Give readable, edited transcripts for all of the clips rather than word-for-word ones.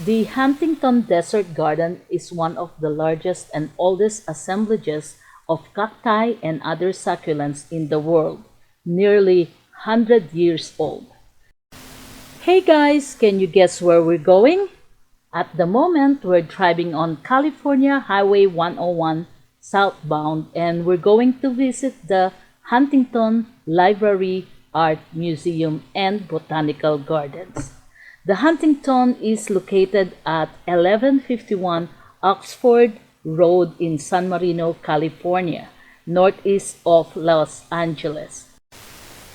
The Huntington Desert Garden is one of the largest and oldest assemblages of cacti and other succulents in the world, nearly 100 years old. Hey guys, can you guess where we're going? At the moment, we're driving on California Highway 101 southbound, and we're going to visit the Huntington Library, Art Museum, and Botanical Gardens. The Huntington is located at 1151 Oxford Road in San Marino, California, northeast of Los Angeles.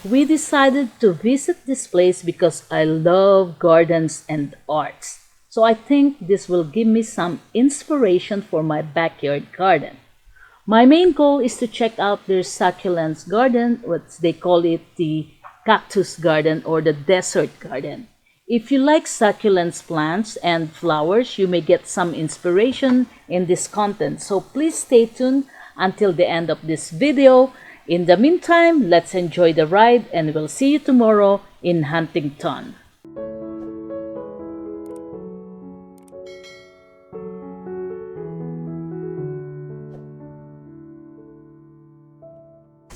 We decided to visit this place because I love gardens and arts. So I think this will give me some inspiration for my backyard garden. My main goal is to check out their succulents garden, what they call it, the cactus garden or the desert garden. If you like succulents plants and flowers, you may get some inspiration in this content. So please stay tuned until the end of this video. In the meantime, let's enjoy the ride and we'll see you tomorrow in Huntington.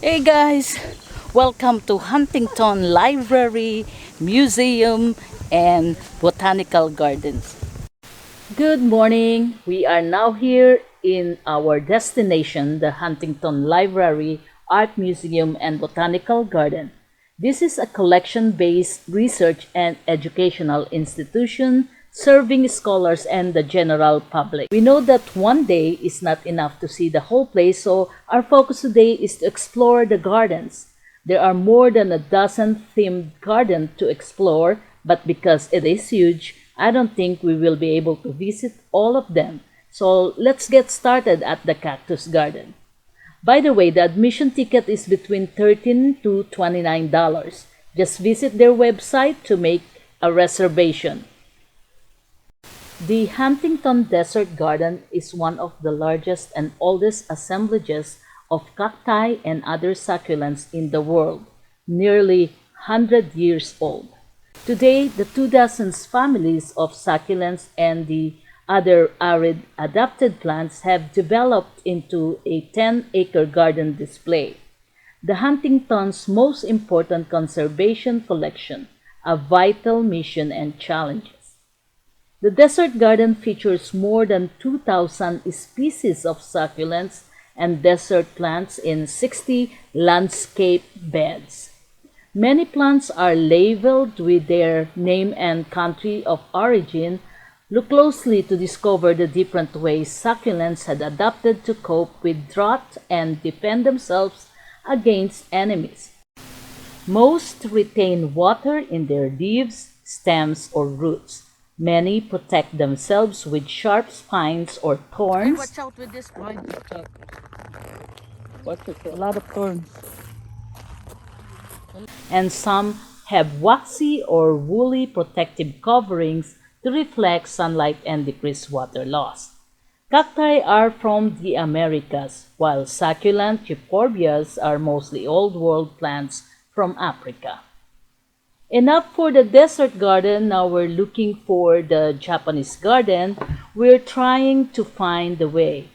Hey guys, welcome to Huntington Library, Museum, and Botanical Gardens. Good morning. We are now here in our destination, the Huntington Library, Art Museum, and Botanical Garden. This is a collection-based research and educational institution serving scholars and the general public. We know that one day is not enough to see the whole place, so our focus today is to explore the gardens. There are more than a dozen themed gardens to explore, but because it is huge, I don't think we will be able to visit all of them. So let's get started at the Cactus Garden. By the way, the admission ticket is between $13 to $29. Just visit their website to make a reservation. The Huntington Desert Garden is one of the largest and oldest assemblages of cacti and other succulents in the world, nearly 100 years old. Today, the 2 dozen families of succulents and the other arid adapted plants have developed into a 10-acre garden display. The Huntington's most important conservation collection, a vital mission and challenges. The desert garden features more than 2,000 species of succulents and desert plants in 60 landscape beds. Many plants are labeled with their name and country of origin. Look closely to discover the different ways succulents had adapted to cope with drought and defend themselves against enemies. Most retain water in their leaves, stems, or roots. Many protect themselves with sharp spines or thorns. Watch out with this one. A lot of thorns. And some have waxy or woolly protective coverings to reflect sunlight and decrease water loss. Cacti are from the Americas, while succulent euphorbias are mostly Old World plants from Africa. Enough for the desert garden. Now we're looking for the Japanese garden. We're trying to find the way.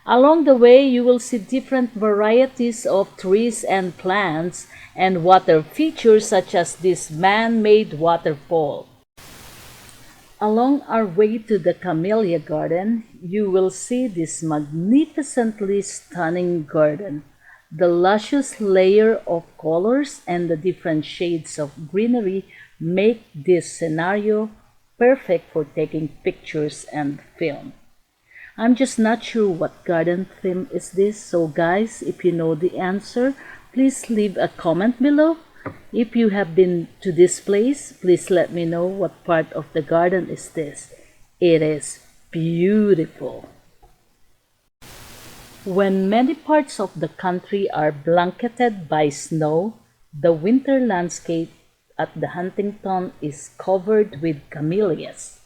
Along the way, you will see different varieties of trees and plants and water features such as this man-made waterfall. Along our way to the Camellia Garden, you will see this magnificently stunning garden. The luscious layer of colors and the different shades of greenery make this scenario perfect for taking pictures and film. I'm just not sure what garden theme is this, so guys, if you know the answer, please leave a comment below. If you have been to this place, please let me know what part of the garden is this. It is beautiful. When many parts of the country are blanketed by snow, the winter landscape at the Huntington is covered with camellias.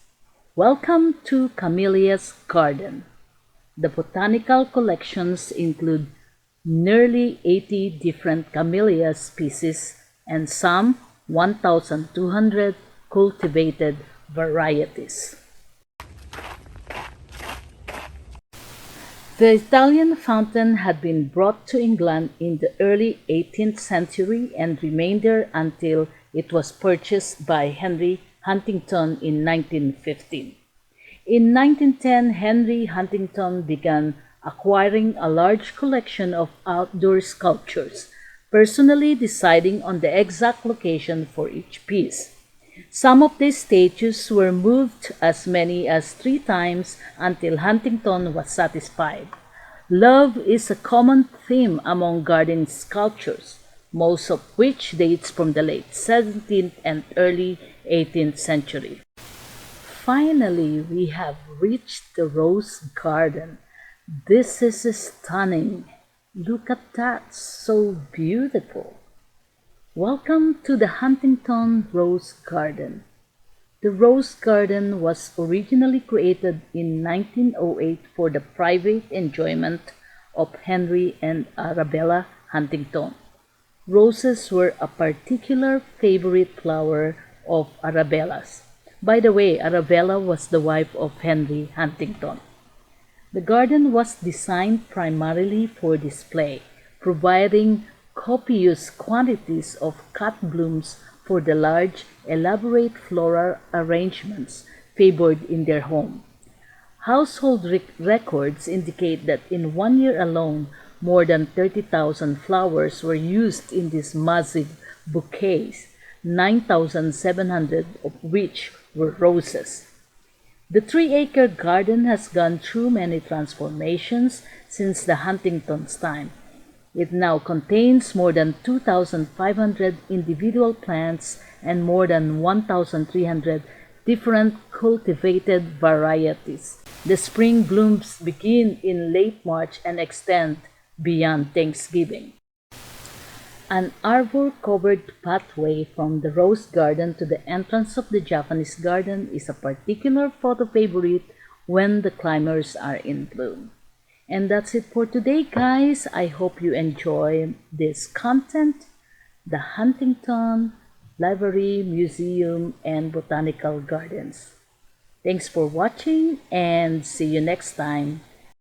Welcome to Camellia's Garden. The botanical collections include nearly 80 different camellia species and some 1,200 cultivated varieties. The Italian fountain had been brought to England in the early 18th century and remained there until it was purchased by Henry Huntington in 1915. In 1910, Henry Huntington began acquiring a large collection of outdoor sculptures, personally deciding on the exact location for each piece. Some of these statues were moved as many as 3 times until Huntington was satisfied. Love is a common theme among garden sculptures, most of which dates from the late 17th and early 18th century. Finally, we have reached the rose garden. This is stunning. Look at that, so beautiful. Welcome to the Huntington Rose Garden. The Rose Garden was originally created in 1908 for the private enjoyment of Henry and Arabella Huntington. Roses were a particular favorite flower of Arabella's. By the way, Arabella was the wife of Henry Huntington. The garden was designed primarily for display, providing copious quantities of cut blooms for the large, elaborate floral arrangements favored in their home. Household records indicate that in one year alone, more than 30,000 flowers were used in these massive bouquets, 9,700 of which were roses. The 3-acre garden has gone through many transformations since the Huntington's time. It now contains more than 2,500 individual plants and more than 1,300 different cultivated varieties. The spring blooms begin in late March and extend beyond Thanksgiving. An arbor-covered pathway from the rose garden to the entrance of the Japanese garden is a particular photo favorite when the climbers are in bloom. And that's it for today, guys. I hope you enjoy this content. The Huntington Library, Museum, and Botanical Gardens. Thanks for watching and see you next time.